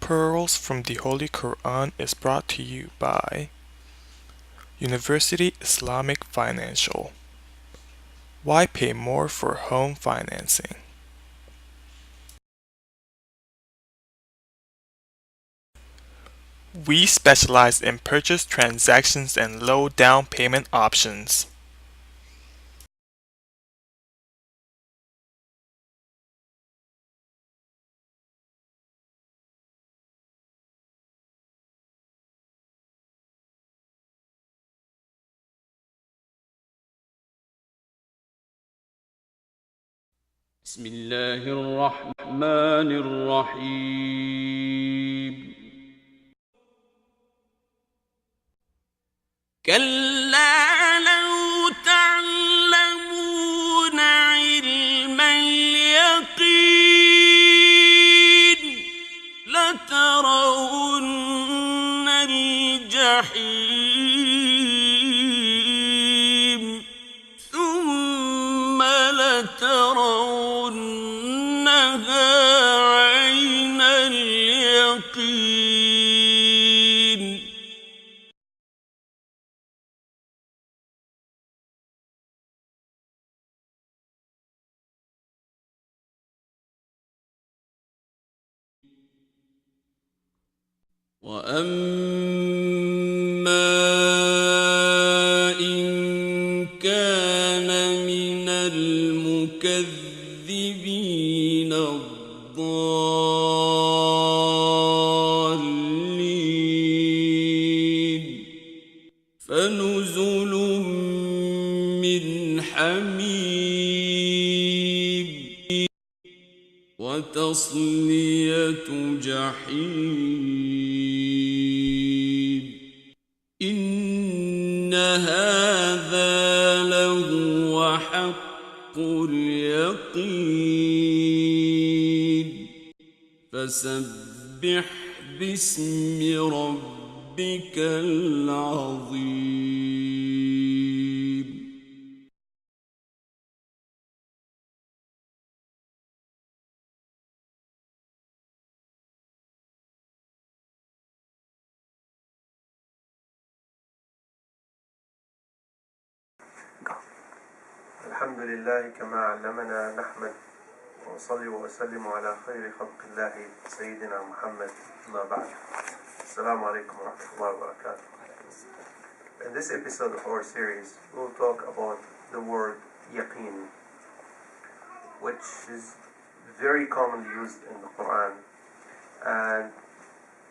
Pearls from the Holy Quran is brought to you by University Islamic Financial. Why pay more for home financing? We specialize in purchase transactions and low down payment options. بسم الله الرحمن الرحيم كلا لو تعلمون علم اليقين لترون الجحيم ثم لترونها عين اليقين وأما إن كان من المكذبين الضالين فنزل من حميم وتصلية جحيم إن هذا لهو حق اليقين فسبح باسم ربك العظيم الحمد لله كما علمنا نحمد وصلي وسلم على خير خلق الله سيدنا محمد ما بعد. Assalamu alaikum wa rahmatullahi wa barakatuh. In this episode of our series, we'll talk about the word yaqeen, which is very commonly used in the Quran, and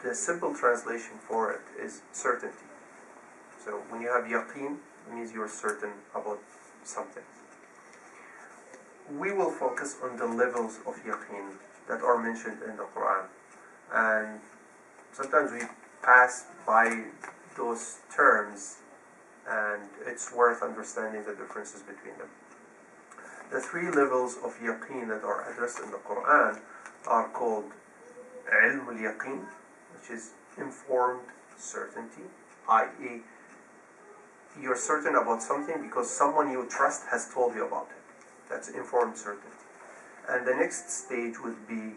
the simple translation for it is certainty. So when you have yaqeen, it means you're certain about something. We will focus on the levels of yaqeen that are mentioned in the Quran, and sometimes we pass by those terms, and it's worth understanding the differences between them. The three levels of yaqeen that are addressed in the Quran are called ilm al-yaqeen, which is informed certainty, i.e. you're certain about something because someone you trust has told you about it. That's informed certainty. And the next stage would be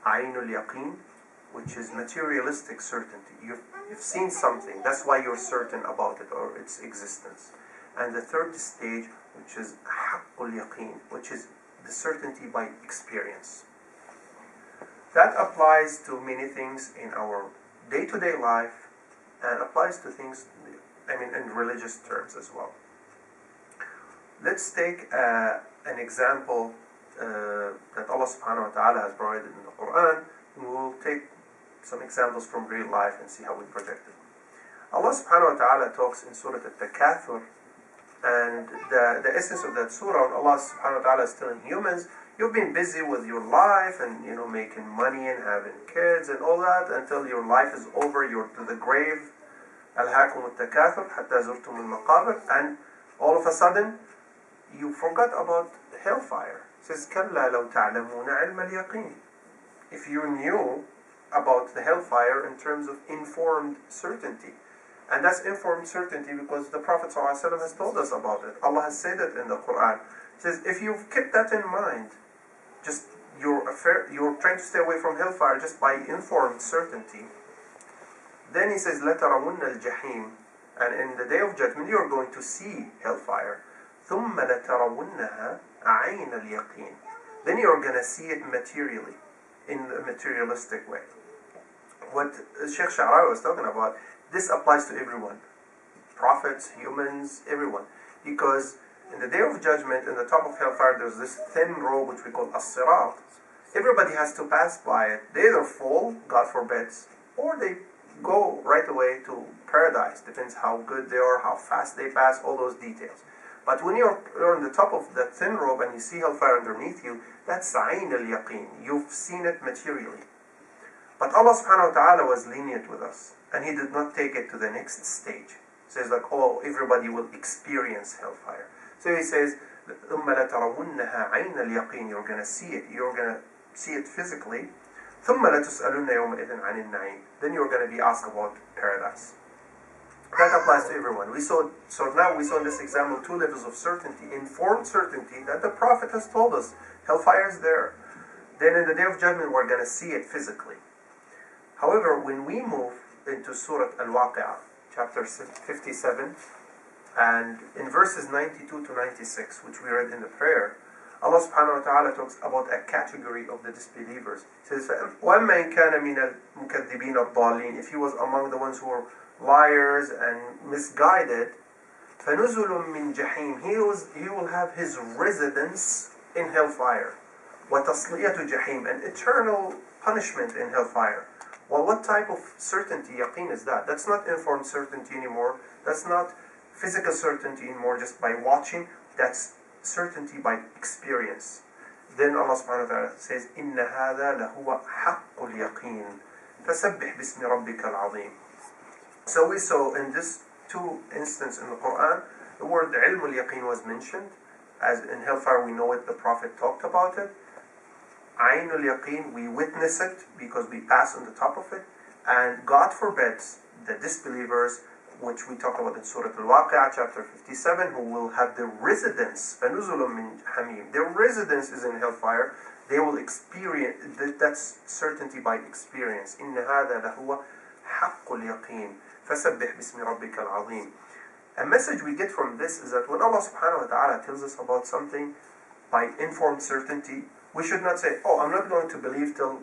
ayn al-yaqeen, which is materialistic certainty. You've seen something, that's why you're certain about it or its existence. And the third stage, which is haqq al-yaqeen, which is the certainty by experience. That applies to many things in our day-to-day life and applies to things, in religious terms as well. Let's take an example that Allah subhanahu wa ta'ala has provided in the Quran. We'll take some examples from real life and see how we project it. Allah subhanahu wa ta'ala talks in Surah At-Takathur, and the essence of that surah, Allah subhanahu wa ta'ala is telling humans, you've been busy with your life and making money and having kids and all that until your life is over, you're to the grave. ألهاكم التكاثر حتى زرتم المقابر, and all of a sudden you forgot about hellfire. It says كلا لو تعلمون علم اليقين. If you knew about the hellfire in terms of informed certainty, and that's informed certainty because the Prophet ﷺ has told us about it. Allah has said it in the Quran. It says if you've kept that in mind, just you're trying to stay away from hellfire just by informed certainty. Then he says, لَتَرَوُنَّ الْجَحِيمِ, and in the day of judgment you're going to see hellfire. ثُمَّ لَتَرَوُنَّهَا عَيْنَ الْيَقِينِ, then you're going to see it materially, in a materialistic way. What Sheikh Sha'rawi was talking about, this applies to everyone. Prophets, humans, everyone. Because in the day of judgment, in the top of hellfire, there's this thin rope which we call as-sirat. Everybody has to pass by it. They either fall, God forbids, or they go right away to paradise. Depends how good they are, how fast they pass, all those details. But when you're on the top of that thin rope and you see hellfire underneath you, that's ayn al-yaqeen. You've seen it materially. But Allah subhanahu wa ta'ala was lenient with us, and He did not take it to the next stage. He says like, oh, everybody will experience hellfire. So He says, ثُمَّ لَتَرَوُنَّهَا عَيْنَ الْيَقِينِ, you're going to see it. You're going to see it physically. ثُمَّ لَتُسْأَلُنَّ يَوْمَئِذٍ عَنِ النَّعِيمِ, then you're going to be asked about paradise. That applies to everyone. So now we saw in this example two levels of certainty. Informed certainty that the Prophet has told us hellfire is there. Then in the day of judgment we're going to see it physically. However, when we move into Surah Al-Waqia, chapter 57, and in verses 92 to 96, which we read in the prayer, Allah subhanahu wa ta'ala talks about a category of the disbelievers. He says, وَأَمَّا إِنْ كَانَ مِنَ الْمُكَذِّبِينَ الضَّالِينَ, if he was among the ones who were liars and misguided, فَنُزُلٌ مِّن جَحِيمٍ, he will have his residence in hellfire. وَتَصْلِيَةُ جَحِيمٍ, an eternal punishment in hellfire. Well, what type of certainty, yaqeen, is that? That's not informed certainty anymore. That's not physical certainty anymore, just by watching. That's certainty by experience. Then Allah subhanahu wa ta'ala says, إِنَّ هَذَا لَهُوَ حَقُّ الْيَقِينِ فَسَبِّحْ بِاسْمِ رَبِّكَ الْعَظِيمِ. So we saw in this two instances in the Quran, the word ilm al-yaqeen was mentioned. As in hellfire we know it, the Prophet talked about it. Ayn al-yaqeen, we witness it because we pass on the top of it. And God forbids the disbelievers, which we talked about in Surah Al-Waqia, chapter 57, who will have their residence, فَنُزُلٌ مِّن حَمِيمٍ, their residence is in hellfire. They will experience, that's certainty by experience. إِنَّ هَذَا لَهُوَ حَقُّ الْيَقِينِ فَسَبِّحْ بِاسْمِ رَبِّكَ الْعَظِيمِ. A message we get from this is that when Allah subhanahu wa ta'ala tells us about something by informed certainty, we should not say, oh, I'm not going to believe till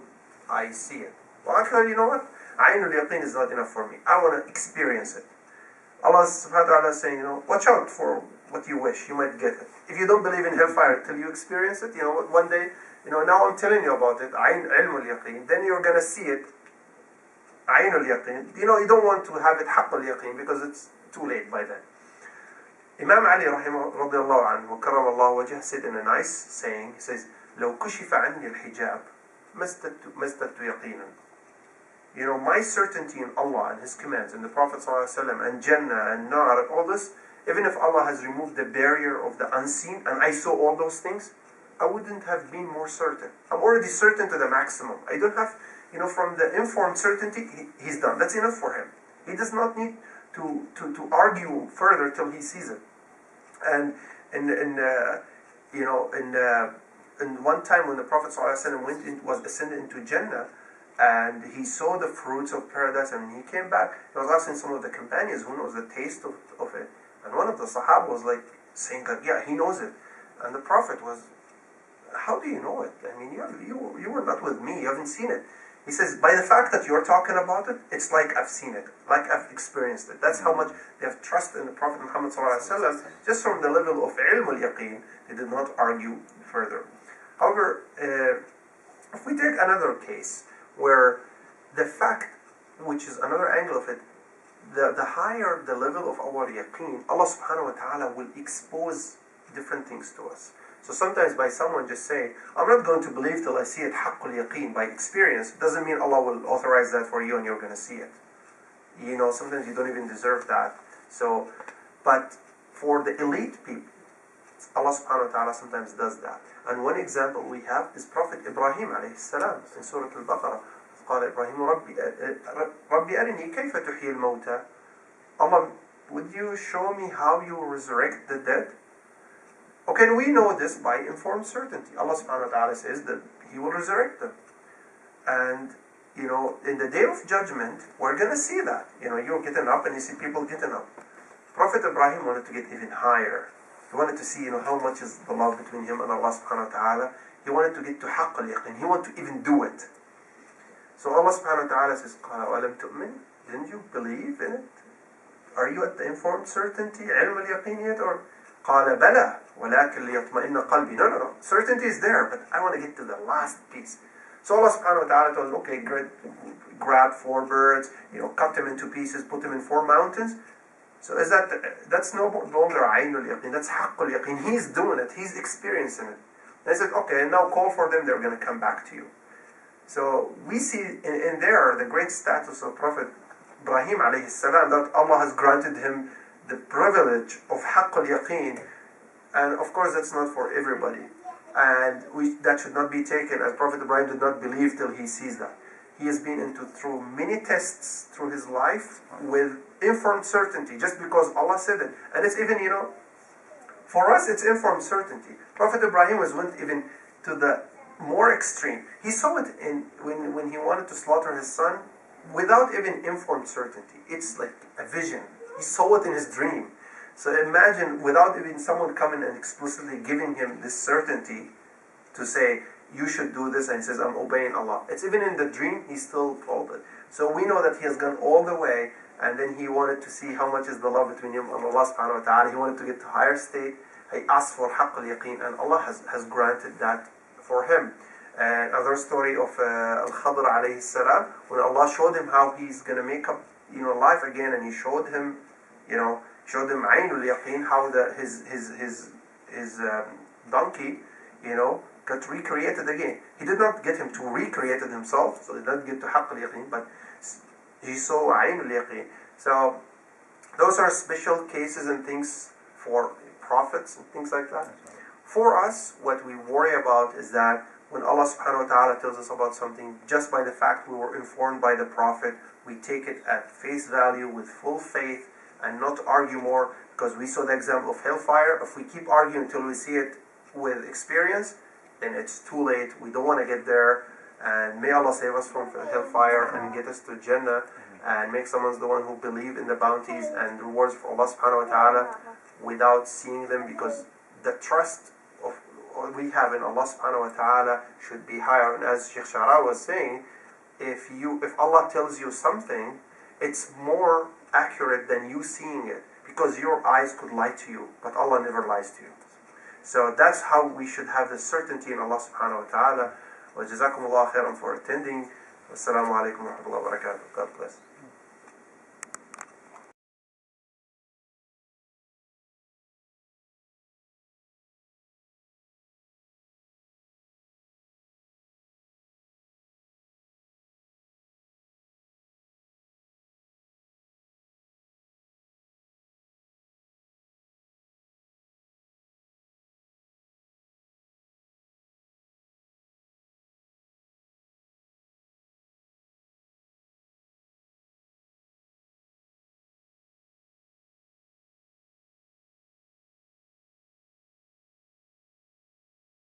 I see it. Well, actually, you know what? Aynul yaqeen is not enough for me. I want to experience it. Allah subhanahu wa ta'ala is saying, watch out for what you wish. You might get it. If you don't believe in hellfire till you experience it, one day, now I'm telling you about it, ilmul yaqeen, then you're going to see it. Aynul yaqeen. You don't want to have it haqqul yaqeen because it's too late by then. Imam Ali radiallahu anhu, karram Allah wajh, said in a nice saying, he says, لو كشف عني الحجاب ما ازددت يقينا. My certainty in Allah and His commands and the Prophet ﷺ and Jannah and Nar and all this, even if Allah has removed the barrier of the unseen and I saw all those things, I wouldn't have been more certain. I'm already certain to the maximum. I don't have, from the informed certainty, He's done. That's enough for Him. He does not need to argue further till He sees it. And in one time when the Prophet ﷺ was ascended into Jannah, and he saw the fruits of paradise, and he came back, he was asking some of the companions who knows the taste of it. And one of the Sahaba was like saying that, yeah, he knows it. And the Prophet was, how do you know it? I mean, you were not with me, you haven't seen it. He says, by the fact that you're talking about it, it's like I've seen it, like I've experienced it. That's how much they have trust in the Prophet Muhammad ﷺ, just from the level of ilm al-yaqeen. They did not argue further. However, if we take another case, where the fact, which is another angle of it, the higher the level of our yaqeen, Allah subhanahu wa ta'ala will expose different things to us. So sometimes by someone just saying, I'm not going to believe till I see it haqqul yaqeen by experience, doesn't mean Allah will authorize that for you and you're going to see it. Sometimes you don't even deserve that. So, but for the elite people, Allah subhanahu wa ta'ala sometimes does that. And one example we have is Prophet Ibrahim alayhi salam in Surah Al-Baqarah. قال إبراهيم ربي أرني كيف تحيي الموتى. Allah, would you show me how you resurrect the dead? Okay, we know this by informed certainty. Allah subhanahu wa ta'ala says that He will resurrect them. And, in the day of judgment, we're going to see that. You're getting up and you see people getting up. Prophet Ibrahim wanted to get even higher. He wanted to see, how much is the love between him and Allah subhanahu wa ta'ala. He wanted to get to haqq al-yaqeen. He wanted to even do it. So Allah subhanahu wa ta'ala says, قَالَ وَلَمْ تُؤْمِنْ Didn't you believe in it? Are you at the informed certainty, علم اليقين yet? Or قَالَ بَلَى وَلَكِنْ لِيَطْمَئِنَّ قَلْبِي No. Certainty is there, but I want to get to the last piece. So Allah subhanahu wa ta'ala told him, okay, great, grab 4 birds, cut them into pieces, put them in 4 mountains. So that's no longer Ainul Yaqeen, that's Haqqul Yaqeen. He's doing it, he's experiencing it. And I said, okay, now call for them, they're going to come back to you. So we see in there the great status of Prophet Ibrahim alayhi salam, that Allah has granted him the privilege of Haqqul Yaqeen. And of course that's not for everybody. And that should not be taken as Prophet Ibrahim did not believe till he sees that. He has been through many tests through his life with informed certainty, just because Allah said it. And it's even, for us it's informed certainty. Prophet Ibrahim went even to the more extreme. He saw it when he wanted to slaughter his son without even informed certainty. It's like a vision. He saw it in his dream. So imagine, without even someone coming and explicitly giving him this certainty to say, you should do this, and he says, I'm obeying Allah. It's even in the dream, he still told it. So we know that he has gone all the way, and then he wanted to see how much is the love between him and Allah subhanahu wa ta'ala. He wanted to get to higher state. He asked for haqq al-yaqeen, and Allah has granted that for him. Another story of Al-Khadr alayhi salam, when Allah showed him how he's going to make up life again, and he showed him Ainul Yaqeen, how his donkey got recreated again. He did not get him to recreate it himself, so he did not get to Haqq al-Yaqeen, but he saw Ainul Yaqeen. So those are special cases and things for prophets and things like that. For us, what we worry about is that when Allah subhanahu wa ta'ala tells us about something, just by the fact we were informed by the Prophet, we take it at face value with full faith and not argue more, because we saw the example of hellfire. If we keep arguing until we see it with experience, then it's too late. We don't want to get there. And may Allah save us from hellfire and get us to Jannah, and make someone the one who believe in the bounties and rewards for Allah subhanahu wa ta'ala without seeing them, because the trust of we have in Allah subhanahu wa ta'ala should be higher. And as Sheikh Shara was saying, if Allah tells you something, it's more accurate than you seeing it, because your eyes could lie to you, but Allah never lies to you. So that's how we should have the certainty in Allah subhanahu wa ta'ala. Wa jazakumullah khairan for attending. Wassalamu alaikum wa rahmatullahi wa barakatuh. God bless.